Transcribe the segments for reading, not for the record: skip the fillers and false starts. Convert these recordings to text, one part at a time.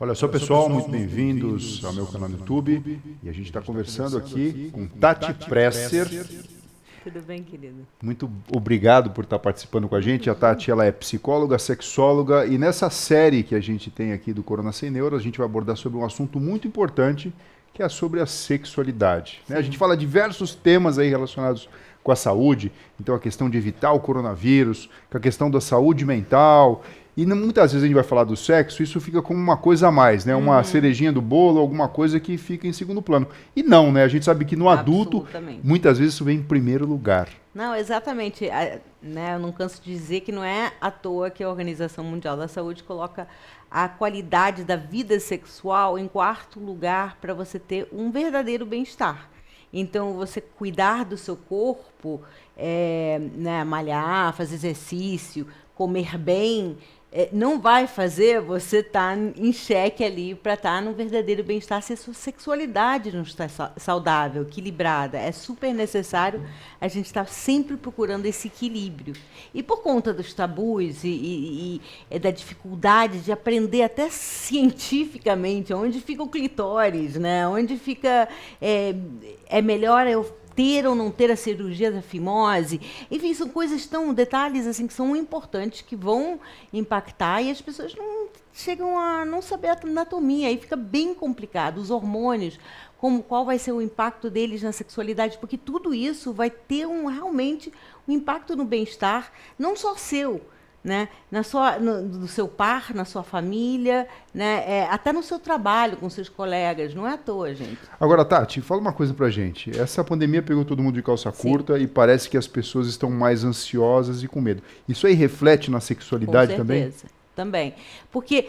Olha só, pessoal, muito bem-vindos ao meu canal no YouTube. E a gente está conversando aqui com Tati Presser. Tudo bem, querido? Muito obrigado por estar participando com a gente. A Tati, ela é psicóloga, sexóloga, e nessa série que a gente tem aqui do Corona Sem Neuro, a gente vai abordar sobre um assunto muito importante, que é sobre a sexualidade, né? A gente fala diversos temas aí relacionados com a saúde, então a questão de evitar o coronavírus, com a questão da saúde mental, e muitas vezes a gente vai falar do sexo, isso fica como uma coisa a mais, né? Uma cerejinha do bolo, alguma coisa que fica em segundo plano. E não, né? A gente sabe que no adulto, muitas vezes isso vem em primeiro lugar. Não, exatamente. Né? Eu não canso de dizer que não é à toa que a Organização Mundial da Saúde coloca a qualidade da vida sexual em quarto lugar para você ter um verdadeiro bem-estar. Então, você cuidar do seu corpo, né, malhar, fazer exercício, comer bem, não vai fazer você estar em xeque ali para estar no verdadeiro bem-estar se a sua sexualidade não está saudável, equilibrada. É super necessário a gente estar sempre procurando esse equilíbrio. E por conta dos tabus e da dificuldade de aprender até cientificamente onde fica o clitóris, né? Onde fica... é melhor eu ter ou não ter a cirurgia da fimose. Enfim, são detalhes assim que são importantes, que vão impactar, e as pessoas não chegam a não saber a anatomia, aí fica bem complicado. Os hormônios, qual vai ser o impacto deles na sexualidade, porque tudo isso vai ter realmente um impacto no bem-estar, não só seu, né? Do seu par, na sua família, né? Até no seu trabalho, com seus colegas, não é à toa, gente. Agora, Tati, fala uma coisa pra gente. Essa pandemia pegou todo mundo de calça curta e parece que as pessoas estão mais ansiosas e com medo. Isso aí reflete na sexualidade também? Com certeza. Também. Porque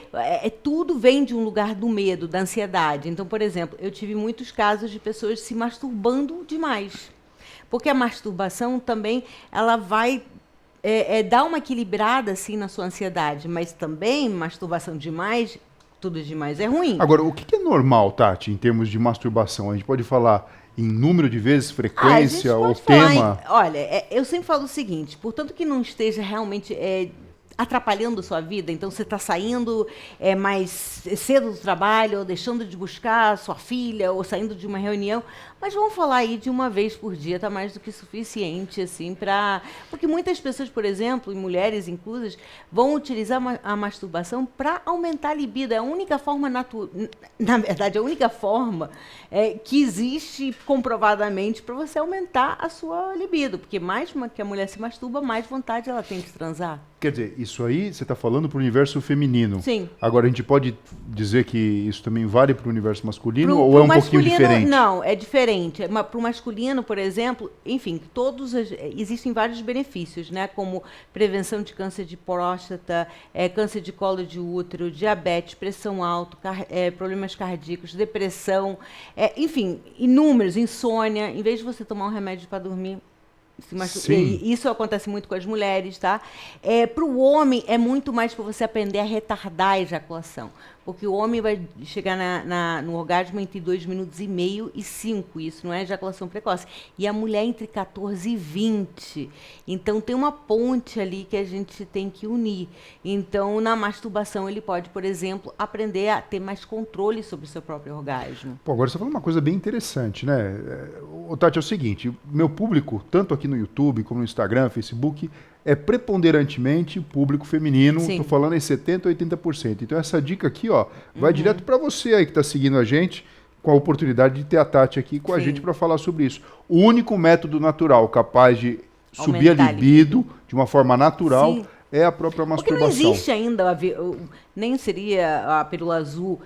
tudo vem de um lugar do medo, da ansiedade. Então, por exemplo, eu tive muitos casos de pessoas se masturbando demais. Porque a masturbação também, ela vai dar uma equilibrada assim na sua ansiedade, mas também masturbação demais, tudo demais é ruim. Agora, o que é normal, Tati, em termos de masturbação? A gente pode falar em número de vezes, frequência ou tema? Olha, eu sempre falo o seguinte, portanto que não esteja realmente atrapalhando a sua vida, então você está saindo mais cedo do trabalho, ou deixando de buscar a sua filha, ou saindo de uma reunião, mas vamos falar aí de uma vez por dia, está mais do que suficiente, assim, porque muitas pessoas, por exemplo, e mulheres inclusas, vão utilizar a masturbação para aumentar a libido. É a única forma na verdade, a única forma que existe comprovadamente para você aumentar a sua libido, porque mais que a mulher se masturba, mais vontade ela tem de transar. Quer dizer, isso aí você está falando para o universo feminino. Sim. Agora, a gente pode dizer que isso também vale para o universo masculino ou é um pouquinho diferente? Não, é diferente. Para o masculino, por exemplo, enfim, existem vários benefícios, né? Como prevenção de câncer de próstata, câncer de colo de útero, diabetes, pressão alta, problemas cardíacos, depressão, enfim, inúmeros, insônia. Em vez de você tomar um remédio para dormir, isso acontece muito com as mulheres, tá? Para o homem é muito mais para você aprender a retardar a ejaculação, porque o homem vai chegar no orgasmo entre 2 minutos e meio e 5, isso não é ejaculação precoce, e a mulher entre 14 e 20. Então tem uma ponte ali que a gente tem que unir. Então na masturbação ele pode, por exemplo, aprender a ter mais controle sobre o seu próprio orgasmo. Pô, agora você falou uma coisa bem interessante, né? Tati, é o seguinte, meu público, tanto aqui no YouTube como no Instagram, Facebook, é preponderantemente público feminino. Estou falando em 70% a 80%. Então essa dica aqui, ó, vai direto para você aí que está seguindo a gente, com a oportunidade de ter a Tati aqui com a gente para falar sobre isso. O único método natural capaz de subir a libido de uma forma natural é a própria masturbação. Porque não existe ainda, nem seria a pílula azul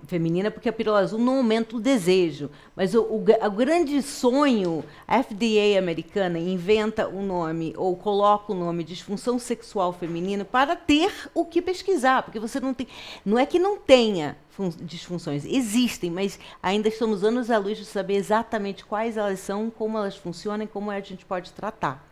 feminina, porque a pílula azul não aumenta o desejo. Mas o grande sonho, a FDA americana inventa um nome, ou coloca o nome disfunção sexual feminina, para ter o que pesquisar, porque você não tem... Não é que não tenha disfunções, existem, mas ainda estamos anos à luz de saber exatamente quais elas são, como elas funcionam e como a gente pode tratar.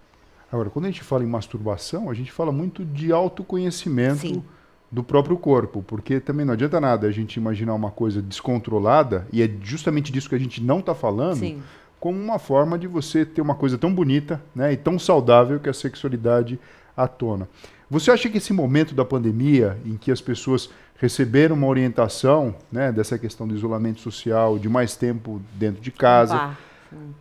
Agora, quando a gente fala em masturbação, a gente fala muito de autoconhecimento do próprio corpo, porque também não adianta nada a gente imaginar uma coisa descontrolada, e é justamente disso que a gente não está falando, como uma forma de você ter uma coisa tão bonita, né, e tão saudável que é a sexualidade à tona. Você acha que esse momento da pandemia, em que as pessoas receberam uma orientação, né, dessa questão do isolamento social, de mais tempo dentro de casa. Opa.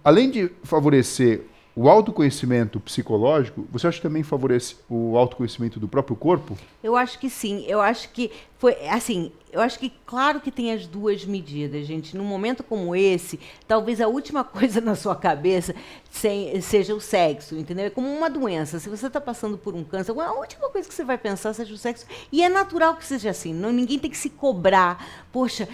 Além de favorecer o autoconhecimento psicológico, você acha que também favorece o autoconhecimento do próprio corpo? Eu acho que sim. Eu acho que foi assim. Eu acho que claro que tem as duas medidas, gente. Num momento como esse, talvez a última coisa na sua cabeça seja o sexo, entendeu? É como uma doença. Se você está passando por um câncer, a última coisa que você vai pensar seja o sexo. E é natural que seja assim. Não, ninguém tem que se cobrar. Poxa,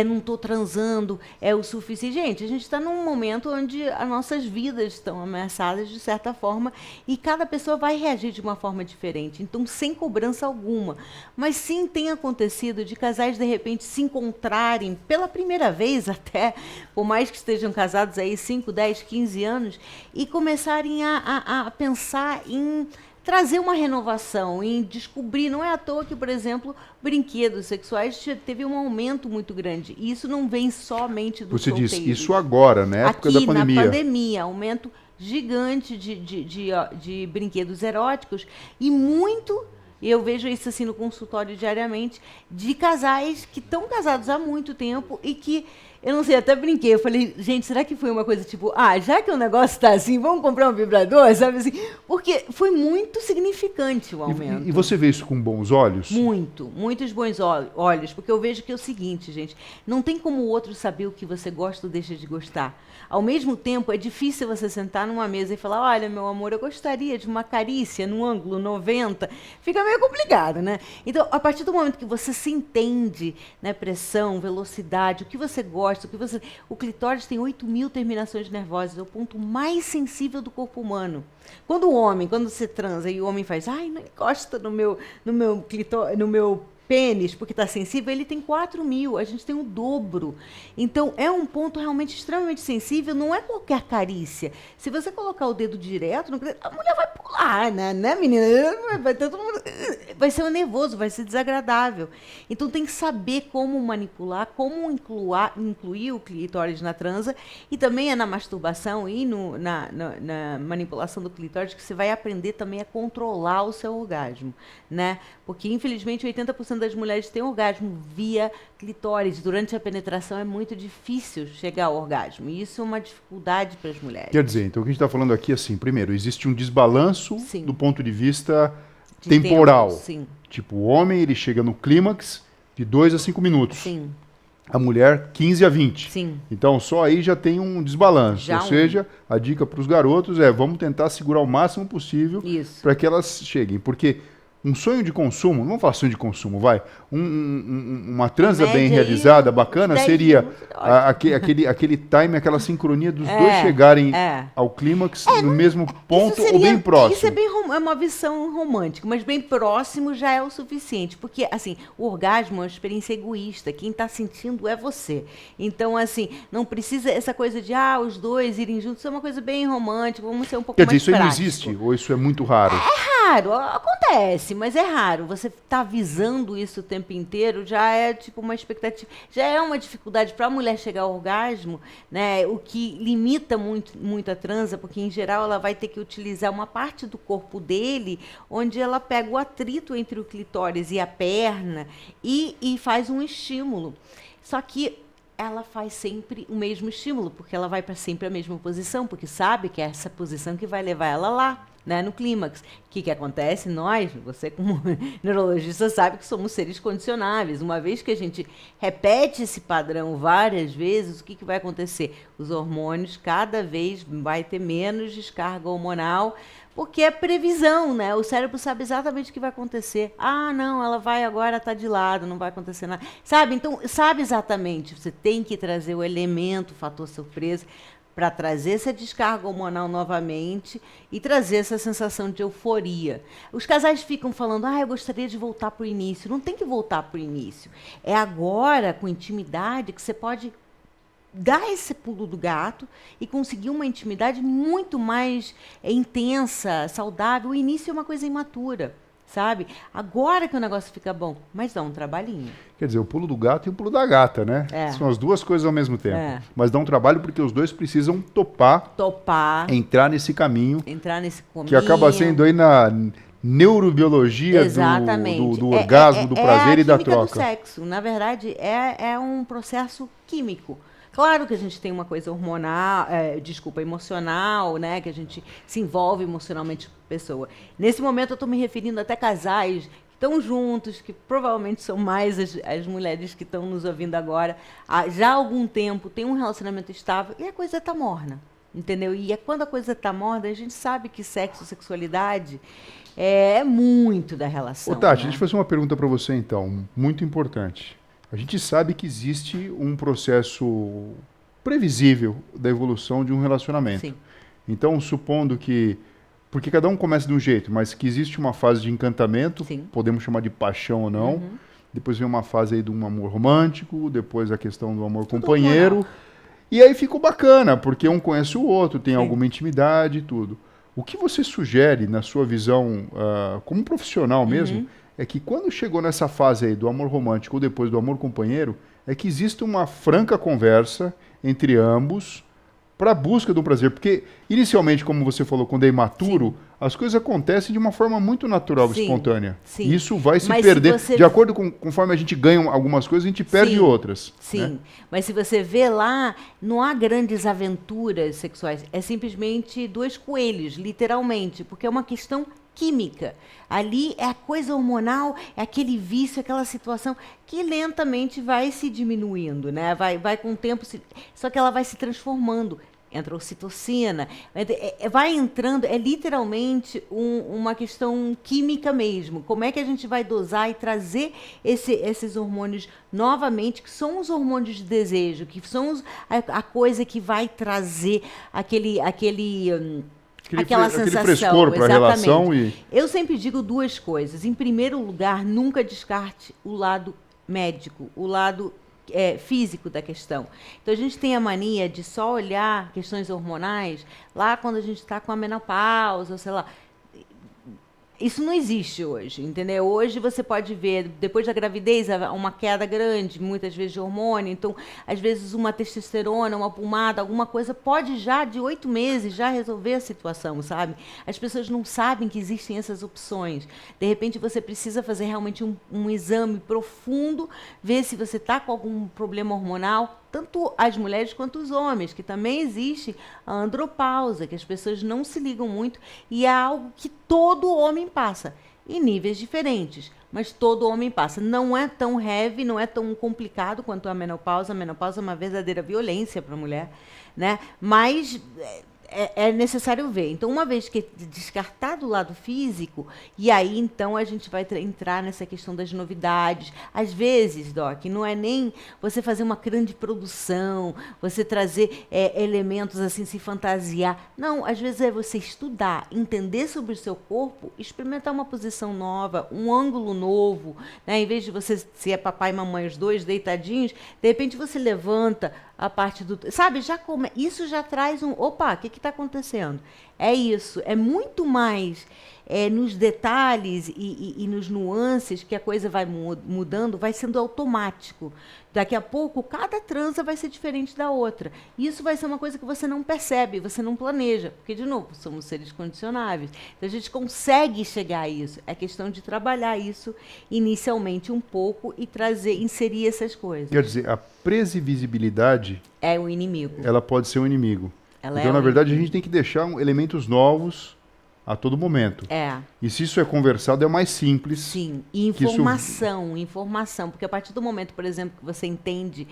não estou transando, é o suficiente. Gente, a gente está num momento onde as nossas vidas estão ameaçadas de certa forma e cada pessoa vai reagir de uma forma diferente. Então, sem cobrança alguma. Mas sim tem acontecido de casais de repente se encontrarem pela primeira vez até, por mais que estejam casados aí 5, 10, 15 anos, e começarem a pensar em trazer uma renovação, em descobrir. Não é à toa que, por exemplo, brinquedos sexuais teve um aumento muito grande. E isso não vem somente dos solteiros. Você diz isso agora, na época da pandemia. Na pandemia, aumento gigante de brinquedos eróticos e muito. E eu vejo isso assim no consultório diariamente, de casais que estão casados há muito tempo e que, eu não sei, até brinquei, eu falei, gente, será que foi uma coisa tipo, já que o negócio está assim, vamos comprar um vibrador, sabe assim? Porque foi muito significante o aumento. E você vê isso com bons olhos? Muitos bons olhos, porque eu vejo que é o seguinte, gente, não tem como o outro saber o que você gosta ou deixa de gostar. Ao mesmo tempo, é difícil você sentar numa mesa e falar, olha, meu amor, eu gostaria de uma carícia no ângulo 90. Fica meio complicado, né? Então, a partir do momento que você se entende, né, pressão, velocidade, o que você gosta, o clitóris tem 8.000 terminações nervosas, é o ponto mais sensível do corpo humano. Quando você transa e o homem faz, não encosta no meu clitóris, no meu pênis, porque está sensível, ele tem 4.000, a gente tem o dobro. Então, é um ponto realmente extremamente sensível, não é qualquer carícia. Se você colocar o dedo direto, a mulher vai pular, né, menina? Vai ser nervoso, vai ser desagradável. Então, tem que saber como manipular, como incluir o clitóris na transa, e também é na masturbação e na manipulação do clitóris que você vai aprender também a controlar o seu orgasmo, né? Porque, infelizmente, 80% das mulheres têm orgasmo via clitóris. Durante a penetração é muito difícil chegar ao orgasmo. E isso é uma dificuldade para as mulheres. Quer dizer, então o que a gente está falando aqui, assim, primeiro, existe um desbalanço do ponto de vista temporal. Tempo, sim. Tipo, o homem, ele chega no clímax de 2 a 5 minutos. Sim. A mulher, 15 a 20. Sim. Então, só aí já tem um desbalanço. Ou seja, a dica para os garotos é, vamos tentar segurar o máximo possível para que elas cheguem. Porque um sonho de consumo, não vamos falar sonho de consumo, vai. Uma transa bem realizada, bacana, seria aquele time, aquela sincronia dos dois chegarem ao clímax no mesmo ponto ou bem próximo. Isso é uma visão romântica, mas bem próximo já é o suficiente. Porque, assim, o orgasmo é uma experiência egoísta. Quem está sentindo é você. Então, assim, não precisa essa coisa de, os dois irem juntos. Isso é uma coisa bem romântica, vamos ser um pouco mais práticos. Quer dizer, isso aí não existe? Ou isso é muito raro? É raro, acontece, mas é raro. Você está visando isso o tempo inteiro, já é tipo uma expectativa, já é uma dificuldade para a mulher chegar ao orgasmo, né? O que limita muito a transa, porque em geral ela vai ter que utilizar uma parte do corpo dele, onde ela pega o atrito entre o clitóris e a perna e faz um estímulo. Só que ela faz sempre o mesmo estímulo, porque ela vai para sempre a mesma posição, porque sabe que é essa posição que vai levar ela lá, né, no clímax. O que acontece? Você como neurologista sabe que somos seres condicionáveis. Uma vez que a gente repete esse padrão várias vezes, o que vai acontecer? Os hormônios cada vez vai ter menos descarga hormonal, porque é previsão, né? O cérebro sabe exatamente o que vai acontecer. Não, ela vai agora estar de lado, não vai acontecer nada. Sabe? Então, sabe exatamente. Você tem que trazer o elemento, o fator surpresa, para trazer essa descarga hormonal novamente e trazer essa sensação de euforia. Os casais ficam falando, eu gostaria de voltar para o início. Não tem que voltar para o início. É agora, com intimidade, que você pode dar esse pulo do gato e conseguir uma intimidade muito mais intensa, saudável. O início é uma coisa imatura, sabe? Agora que o negócio fica bom, mas dá um trabalhinho. Quer dizer, o pulo do gato e o pulo da gata, né? São as duas coisas ao mesmo tempo. Mas dá um trabalho porque os dois precisam topar, entrar nesse caminho, que acaba sendo aí neurobiologia Exatamente. do orgasmo, do prazer e da troca. É a química do sexo. Na verdade, é um processo químico. Claro que a gente tem uma coisa hormonal, emocional, né? Que a gente se envolve emocionalmente com a pessoa. Nesse momento eu estou me referindo até casais que estão juntos, que provavelmente são mais as mulheres que estão nos ouvindo agora, já há algum tempo, tem um relacionamento estável e a coisa está morna. Entendeu? E quando a coisa está morna, a gente sabe que sexo, sexualidade é muito da relação. Ô, Tati, né? deixa eu fazer uma pergunta para você então, muito importante. A gente sabe que existe um processo previsível da evolução de um relacionamento. Sim. Então, supondo que, porque cada um começa de um jeito, mas que existe uma fase de encantamento, Sim. podemos chamar de paixão ou não, depois vem uma fase aí de um amor romântico, depois a questão do amor Tudo companheiro, hormonal. e aí ficou bacana, porque um conhece o outro, tem Sim. alguma intimidade e tudo. O que você sugere, na sua visão, como profissional mesmo, é que quando chegou nessa fase aí do amor romântico ou depois do amor companheiro, é que existe uma franca conversa entre ambos para a busca do prazer. Porque, inicialmente, como você falou, quando é imaturo, as coisas acontecem de uma forma muito natural e Sim, espontânea. sim. E isso vai se Mas se perder. você- De acordo com conforme a gente ganha algumas coisas, a gente perde Sim, outras. Sim, né? mas se você vê lá, não há grandes aventuras sexuais. É simplesmente dois coelhos, literalmente, porque é uma questão química. Ali é a coisa hormonal, é aquele vício, aquela situação que lentamente vai se diminuindo, né? Vai com o tempo, só que ela vai se transformando. Entra ocitocina, vai entrando, é literalmente uma questão química mesmo. Como é que a gente vai dosar e trazer esses hormônios novamente, que são os hormônios de desejo, que são a coisa que vai trazer aquela sensação. Aquele frescor para a relação e... Eu sempre digo duas coisas. Em primeiro lugar, nunca descarte o lado médico, o lado físico da questão. Então, a gente tem a mania de só olhar questões hormonais lá quando a gente está com a menopausa, ou sei lá. Isso não existe hoje, entendeu? Hoje você pode ver, depois da gravidez, uma queda grande, muitas vezes de hormônio. Então, às vezes, uma testosterona, uma pomada, alguma coisa pode já, de 8 meses, já resolver a situação, sabe? As pessoas não sabem que existem essas opções. De repente, você precisa fazer realmente um exame profundo, ver se você está com algum problema hormonal, tanto as mulheres quanto os homens, que também existe a andropausa, que as pessoas não se ligam muito, e é algo que todo homem passa, em níveis diferentes, mas todo homem passa. Não é tão heavy, não é tão complicado quanto a menopausa. A menopausa é uma verdadeira violência para a mulher, né? Mas é necessário ver. Então, uma vez que descartado o lado físico, e aí então a gente vai entrar nessa questão das novidades. Às vezes, Doc, não é nem você fazer uma grande produção, você trazer elementos assim, se fantasiar. Não, às vezes é você estudar, entender sobre o seu corpo, experimentar uma posição nova, um ângulo novo, né? Em vez de você, se é papai e mamãe, os dois deitadinhos, de repente você levanta a parte do... Sabe, isso já traz opa, o que está acontecendo? É isso, é muito mais nos detalhes e nos nuances que a coisa vai mudando, vai sendo automático. Daqui a pouco, cada transa vai ser diferente da outra. Isso vai ser uma coisa que você não percebe, você não planeja. Porque, de novo, somos seres condicionáveis. Então, a gente consegue chegar a isso. É questão de trabalhar isso inicialmente um pouco e inserir essas coisas. Quer dizer, a previsibilidade... É o inimigo. Ela pode ser um inimigo. Ela então, é na o verdade, inimigo. a gente tem que deixar elementos novos a todo momento. E se isso é conversado, é mais simples. Sim, e informação, porque a partir do momento, por exemplo, que você entende,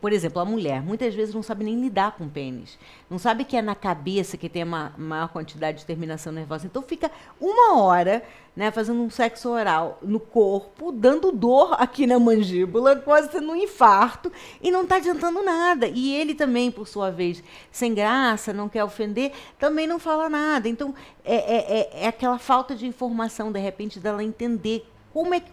por exemplo, a mulher, muitas vezes não sabe nem lidar com o pênis, não sabe que é na cabeça que tem a maior quantidade de terminação nervosa, então fica 1 hora, né, fazendo um sexo oral no corpo, dando dor aqui na mandíbula, quase tendo um infarto, e não está adiantando nada. E ele também, por sua vez, sem graça, não quer ofender, também não fala nada. Então, é aquela falta de informação, de repente, dela entender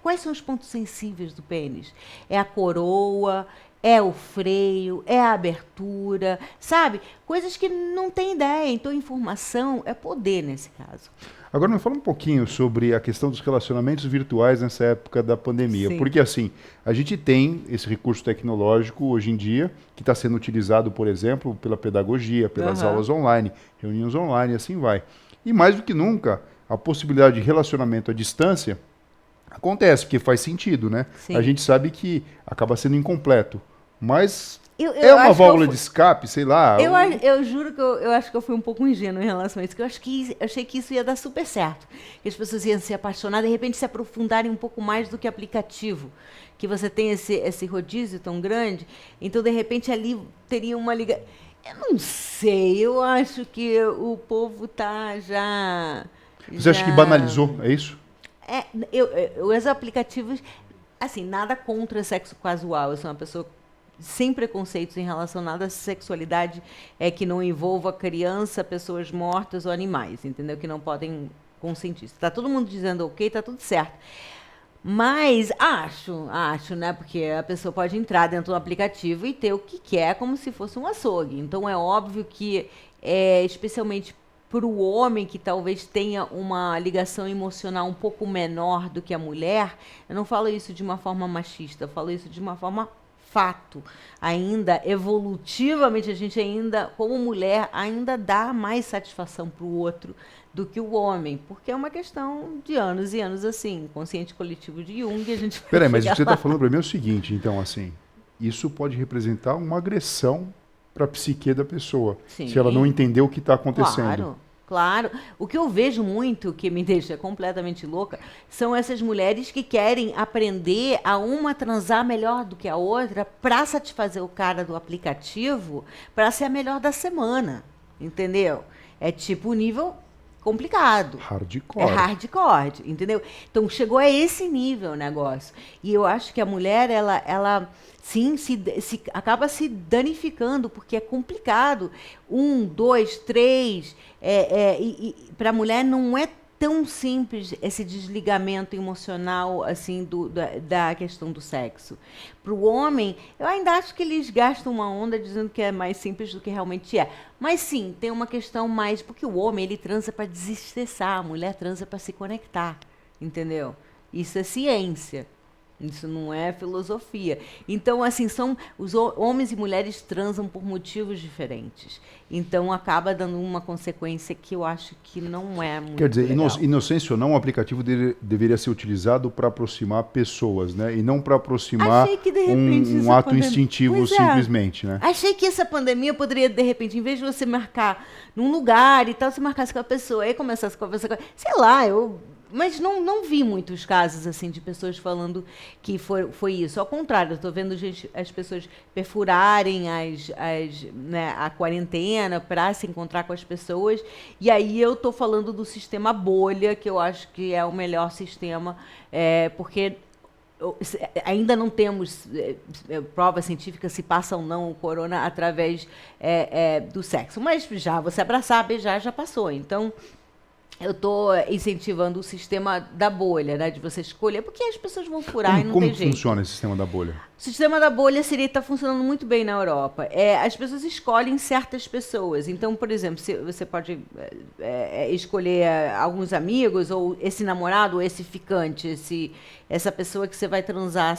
quais são os pontos sensíveis do pênis. É a coroa, é o freio, é a abertura, sabe? Coisas que não tem ideia. Então, informação é poder nesse caso. Agora, me fala um pouquinho sobre a questão dos relacionamentos virtuais nessa época da pandemia. Sim. Porque, assim, a gente tem esse recurso tecnológico hoje em dia, que está sendo utilizado, por exemplo, pela pedagogia, pelas aulas online, reuniões online, assim vai. E mais do que nunca, a possibilidade de relacionamento à distância, acontece, porque faz sentido, né? Sim. A gente sabe que acaba sendo incompleto, mas Eu é uma acho que válvula de escape, sei lá. eu juro que eu acho que eu fui um pouco ingênua em relação a isso, que eu achei que isso ia dar super certo. Que as pessoas iam se apaixonar, de repente se aprofundarem um pouco mais do que aplicativo. Que você tem esse rodízio tão grande, então de repente ali teria uma ligação. Eu não sei, eu acho que o povo tá já. Você acha que banalizou, é isso? É, os aplicativos, assim, nada contra sexo casual. Eu sou uma pessoa sem preconceitos em relação a nada à sexualidade que não envolva criança, pessoas mortas ou animais, entendeu? Que não podem consentir. Está todo mundo dizendo ok, está tudo certo. Mas acho, né? Porque a pessoa pode entrar dentro do aplicativo e ter o que quer como se fosse um açougue. Então é óbvio que, especialmente para o homem que talvez tenha uma ligação emocional um pouco menor do que a mulher, eu não falo isso de uma forma machista, eu falo isso de uma forma fato. Ainda, evolutivamente, a gente ainda, como mulher, ainda dá mais satisfação para o outro do que o homem, porque é uma questão de anos e anos assim, consciente coletivo de Jung, a gente vai Peraí, mas o que você chegar está lá. falando para mim é o seguinte, então, assim, isso pode representar uma agressão para a psique da pessoa, Sim. se ela não entender o que está acontecendo. Claro, claro. O que eu vejo muito, que me deixa completamente louca, são essas mulheres que querem aprender a uma transar melhor do que a outra para satisfazer o cara do aplicativo, para ser a melhor da semana, entendeu? É tipo o nível complicado. Hardcore. É hardcore, entendeu? Então chegou a esse nível o negócio. E eu acho que a mulher, ela sim, acaba se danificando, porque é complicado. 1, 2, 3. Para a mulher não é tão simples esse desligamento emocional assim da questão do sexo. Para o homem, eu ainda acho que eles gastam uma onda dizendo que é mais simples do que realmente é. Mas sim, tem uma questão mais, porque o homem ele transa para desestressar, a mulher transa para se conectar, entendeu? Isso é ciência. Isso não é filosofia. Então, assim, os homens e mulheres transam por motivos diferentes. Então, acaba dando uma consequência que eu acho que não é muito Quer dizer, legal. inocência ou não, o aplicativo deveria ser utilizado para aproximar pessoas, né? E não para aproximar Achei que, de repente, um essa ato pandemia- instintivo Pois é. simplesmente, né? Achei que essa pandemia poderia, de repente, em vez de você marcar num lugar e tal, você marcasse com a pessoa e começasse a conversar com ela. Sei lá, mas não vi muitos casos assim de pessoas falando que foi isso. Ao contrário, eu estou vendo as pessoas perfurarem a quarentena para se encontrar com as pessoas. E aí eu estou falando do sistema bolha, que eu acho que é o melhor sistema, porque ainda não temos prova científica se passa ou não o corona através do sexo. Mas já você abraçar, beijar, já passou. Então, eu estou incentivando o sistema da bolha, né? De você escolher, porque as pessoas vão furar e não Como tem jeito. funciona esse sistema da bolha? O sistema da bolha está funcionando muito bem na Europa. As pessoas escolhem certas pessoas. Então, por exemplo, você pode escolher alguns amigos, ou esse namorado, ou esse ficante, essa pessoa que você vai transar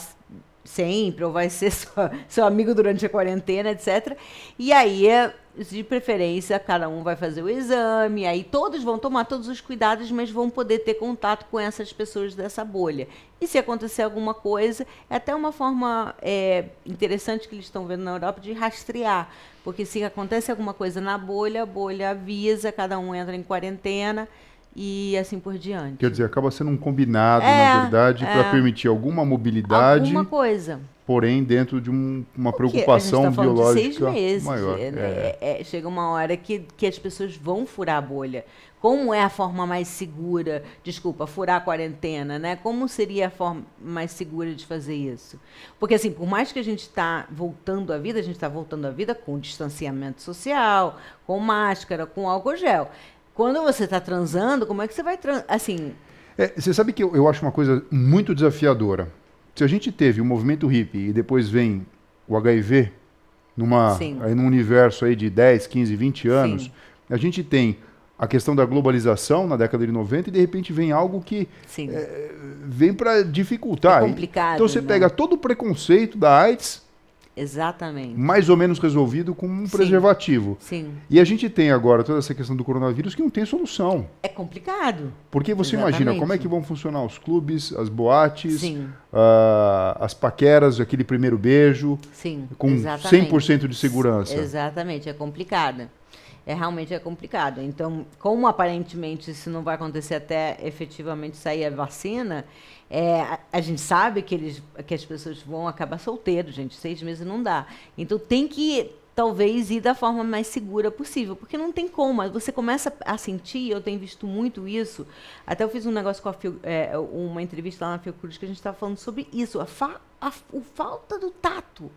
sempre, ou vai ser seu amigo durante a quarentena, etc. E aí, de preferência, cada um vai fazer o exame, aí todos vão tomar todos os cuidados, mas vão poder ter contato com essas pessoas dessa bolha. E se acontecer alguma coisa, é até uma forma interessante que eles estão vendo na Europa de rastrear, porque se acontece alguma coisa na bolha, a bolha avisa, cada um entra em quarentena e assim por diante. Quer dizer, acaba sendo um combinado, na verdade, para permitir alguma mobilidade, alguma coisa. porém dentro de uma Porque preocupação a gente tá falando biológica de 6 meses, maior. Chega uma hora que as pessoas vão furar a bolha. Como é a forma mais segura, furar a quarentena, né? Como seria a forma mais segura de fazer isso? Porque, assim, por mais que a gente está voltando à vida, a gente está voltando à vida com distanciamento social, com máscara, com álcool gel. Quando você está transando, como é que você vai assim? Você sabe que eu acho uma coisa muito desafiadora. Se a gente teve o movimento hippie e depois vem o HIV, aí num universo aí de 10, 15, 20 anos, a gente tem a questão da globalização na década de 90 e de repente vem algo que vem para dificultar. É complicado, Então você né? pega todo o preconceito da AIDS Exatamente. Mais ou menos resolvido com um preservativo. Sim. E a gente tem agora toda essa questão do coronavírus que não tem solução. É complicado. Porque você imagina como é que vão funcionar os clubes, as boates, as paqueras, aquele primeiro beijo, com 100% de segurança. Exatamente, é complicado. Realmente é complicado. Então, como aparentemente isso não vai acontecer até efetivamente sair a vacina, a gente sabe que as pessoas vão acabar solteiros, gente. 6 meses não dá. Então, tem que, talvez, ir da forma mais segura possível, porque não tem como. Você começa a sentir, eu tenho visto muito isso, até eu fiz um negócio com uma entrevista lá na Fiocruz que a gente estava falando sobre isso, a falta do tato.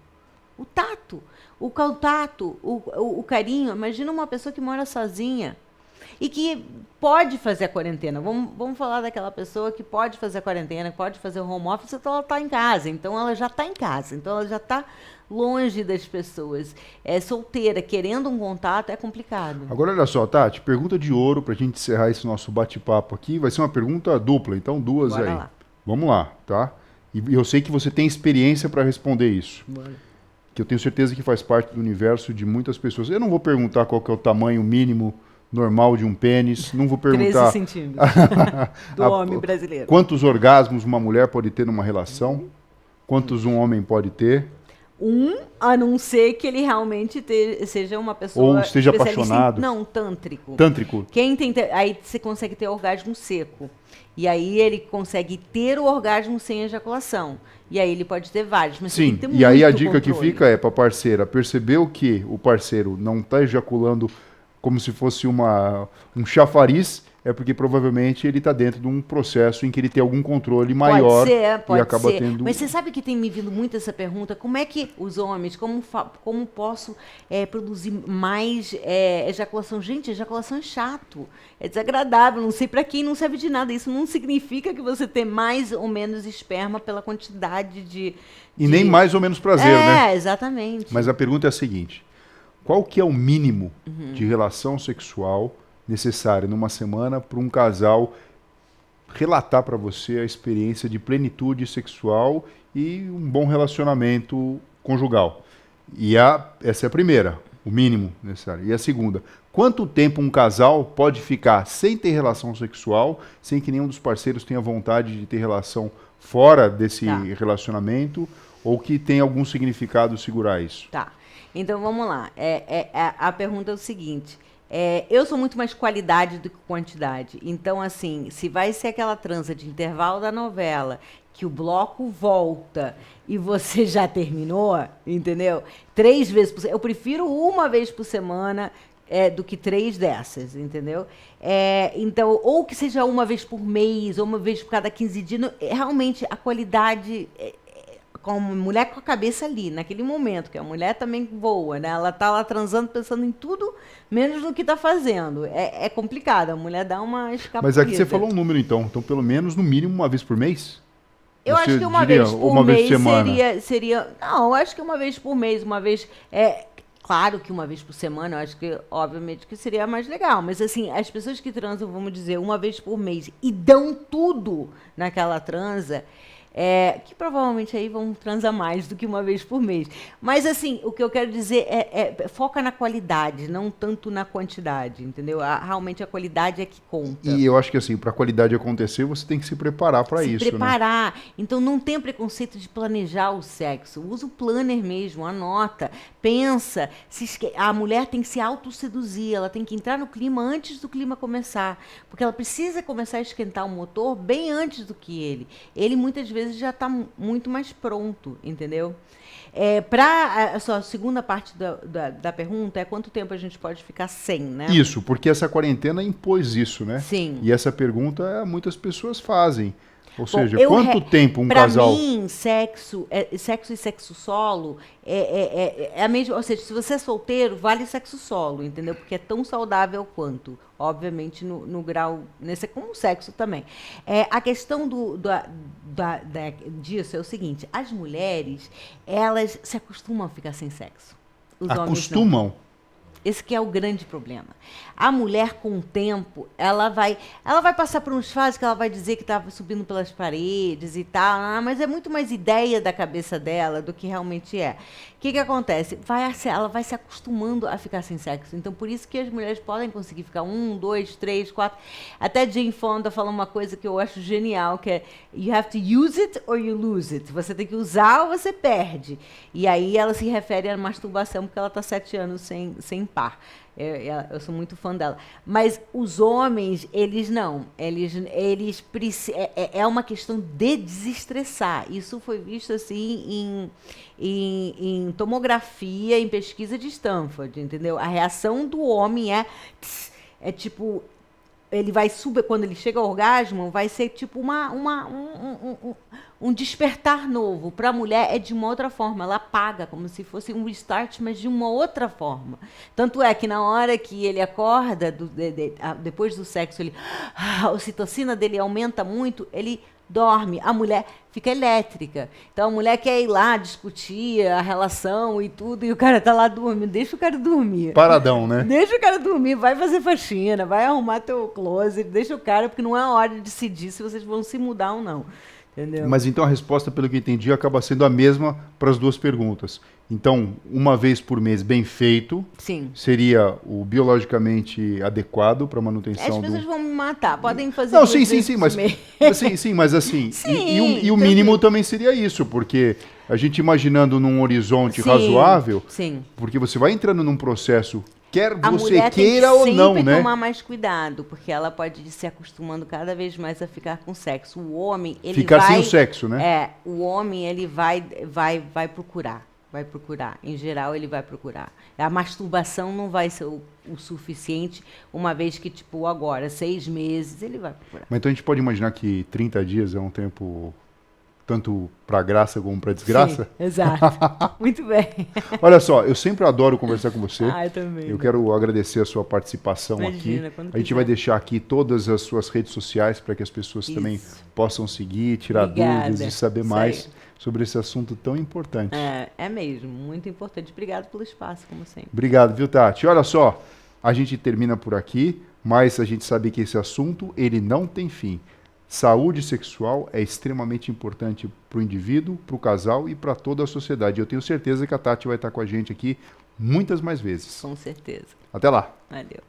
O tato, o contato, o carinho. Imagina uma pessoa que mora sozinha e que pode fazer a quarentena. Vamos falar daquela pessoa que pode fazer a quarentena, que pode fazer o home office, então ela está em casa. Então ela já está em casa, então ela já está longe das pessoas. É solteira, querendo um contato, é complicado. Agora, olha só, Tati, pergunta de ouro para a gente encerrar esse nosso bate-papo aqui. Vai ser uma pergunta dupla, então 2 Bora aí. lá. Vamos lá, tá? E eu sei que você tem experiência para responder isso. Bora. Que eu tenho certeza que faz parte do universo de muitas pessoas. Eu não vou perguntar qual que é o tamanho mínimo normal de um pênis, não vou perguntar 13 centímetros do homem brasileiro. Quantos orgasmos uma mulher pode ter numa relação, quantos um homem pode ter. A não ser que ele realmente seja uma pessoa... Ou esteja apaixonado. Não, tântrico. Tântrico. Aí você consegue ter orgasmo seco. E aí ele consegue ter o orgasmo sem ejaculação. E aí ele pode ter vários. Mas sim, tem e aí a dica controle. que fica é para a parceira, percebeu que o parceiro não está ejaculando como se fosse um chafariz, é porque provavelmente ele está dentro de um processo em que ele tem algum controle maior pode e acaba ser. tendo... Mas você sabe que tem me vindo muito essa pergunta, como é que os homens, como posso produzir mais ejaculação? Gente, ejaculação é chato, é desagradável, não sei para quem, não serve de nada. Isso não significa que você tem mais ou menos esperma pela quantidade de... E nem mais ou menos prazer, né? Exatamente. Mas a pergunta é a seguinte, qual que é o mínimo de relação sexual necessário numa semana para um casal relatar para você a experiência de plenitude sexual e um bom relacionamento conjugal? E essa é a primeira, o mínimo necessário. E a segunda, quanto tempo um casal pode ficar sem ter relação sexual, sem que nenhum dos parceiros tenha vontade de ter relação fora desse relacionamento, ou que tenha algum significado segurar isso? Tá. Então vamos lá. A pergunta é o seguinte. Eu sou muito mais qualidade do que quantidade. Então, assim, se vai ser aquela transa de intervalo da novela, que o bloco volta e você já terminou, entendeu? 3 vezes por semana. Eu prefiro 1 vez por semana do que 3 dessas, entendeu? Então, ou que seja 1 vez por mês, ou 1 vez por cada 15 dias. Realmente, a qualidade... com a mulher com a cabeça ali, naquele momento, que a mulher também voa, né? Ela tá lá transando, pensando em tudo, menos no que tá fazendo. É complicado, a mulher dá uma escapada. Mas aqui você falou um número, então. Então, pelo menos, no mínimo, 1 vez por mês? Eu acho que uma vez por mês seria... Não, eu acho que 1 vez por mês, 1 vez... Claro que 1 vez por semana, eu acho que, obviamente, que seria mais legal. Mas, assim, as pessoas que transam, vamos dizer, 1 vez por mês e dão tudo naquela transa... que provavelmente aí vão transar mais do que 1 vez por mês. Mas, assim, o que eu quero dizer foca na qualidade, não tanto na quantidade, entendeu? Realmente a qualidade é que conta. E eu acho que, assim, para a qualidade acontecer, você tem que se preparar para isso, Se preparar. Né? Então, não tem preconceito de planejar o sexo. Usa o planner mesmo, anota, pensa. A mulher tem que se autosseduzir, ela tem que entrar no clima antes do clima começar. Porque ela precisa começar a esquentar o motor bem antes do que ele. Ele, muitas vezes, já está muito mais pronto, entendeu? Para a sua segunda parte da pergunta, quanto tempo a gente pode ficar sem, né? Isso, porque essa quarentena impôs isso, né? Sim. E essa pergunta muitas pessoas fazem. Ou seja, quanto tempo um casal... Para mim, sexo e sexo solo é a mesma... Ou seja, se você é solteiro, vale sexo solo, entendeu? Porque é tão saudável quanto. Obviamente, no grau... como o sexo também. A questão disso é o seguinte. As mulheres, elas se acostumam a ficar sem sexo. Os acostumam? homens não. Esse que é o grande problema. A mulher, com o tempo, ela vai passar por uns fases que ela vai dizer que estava subindo pelas paredes e tal, mas é muito mais ideia da cabeça dela do que realmente é. O que acontece? Ela vai se acostumando a ficar sem sexo. Então, por isso que as mulheres podem conseguir ficar 1, 2, 3, 4. Até Jane Fonda fala uma coisa que eu acho genial, que é you have to use it or you lose it. Você tem que usar ou você perde. E aí ela se refere à masturbação, porque ela está 7 anos sem par. Eu sou muito fã dela. Mas os homens, eles não. É uma questão de desestressar. Isso foi visto assim em tomografia, em pesquisa de Stanford, entendeu? A reação do homem é tipo... Ele vai subir, quando ele chega ao orgasmo, vai ser tipo um despertar novo. Para a mulher é de uma outra forma, ela apaga, como se fosse um restart, mas de uma outra forma. Tanto é que na hora que ele acorda, depois do sexo, a ocitocina dele aumenta muito, ele dorme, a mulher fica elétrica. Então a mulher quer ir lá discutir a relação e tudo, e o cara tá lá dormindo. Deixa o cara dormir. Paradão, né? Deixa o cara dormir, vai fazer faxina, vai arrumar teu closet, deixa o cara, porque não é a hora de decidir se vocês vão se mudar ou não. Entendeu? Mas então a resposta, pelo que eu entendi, acaba sendo a mesma para as duas perguntas. Então, uma vez por mês bem feito, sim, seria o biologicamente adequado para manutenção as pessoas vão me matar, podem fazer Não, duas sim, vezes mas por mês. mas assim, Sim, e o mínimo também seria isso, porque a gente imaginando num horizonte razoável, sim. porque você vai entrando num processo, quer A você mulher queira tem que ou não, sempre né? tomar mais cuidado, porque ela pode ir se acostumando cada vez mais a ficar com sexo. O homem, ele Ficar vai... sem o sexo, né? O homem, ele vai procurar. Vai procurar. Em geral, ele vai procurar. A masturbação não vai ser o suficiente, uma vez que, tipo, agora, 6 meses, ele vai procurar. Mas então a gente pode imaginar que 30 dias é um tempo tanto para graça como para desgraça? Sim, exato. Muito bem. Olha só, eu sempre adoro conversar com você. Eu também. Eu quero agradecer a sua participação Imagina, aqui. quando A gente quiser. vai deixar aqui todas as suas redes sociais para que as pessoas também possam seguir, tirar Obrigada. dúvidas e saber Isso mais aí. sobre esse assunto tão importante. É mesmo, muito importante. Obrigado pelo espaço, como sempre. Obrigado, viu, Tati? Olha só, a gente termina por aqui, mas a gente sabe que esse assunto, ele não tem fim. Saúde sexual é extremamente importante para o indivíduo, para o casal e para toda a sociedade. Eu tenho certeza que a Tati vai estar com a gente aqui muitas mais vezes. Com certeza. Até lá. Valeu.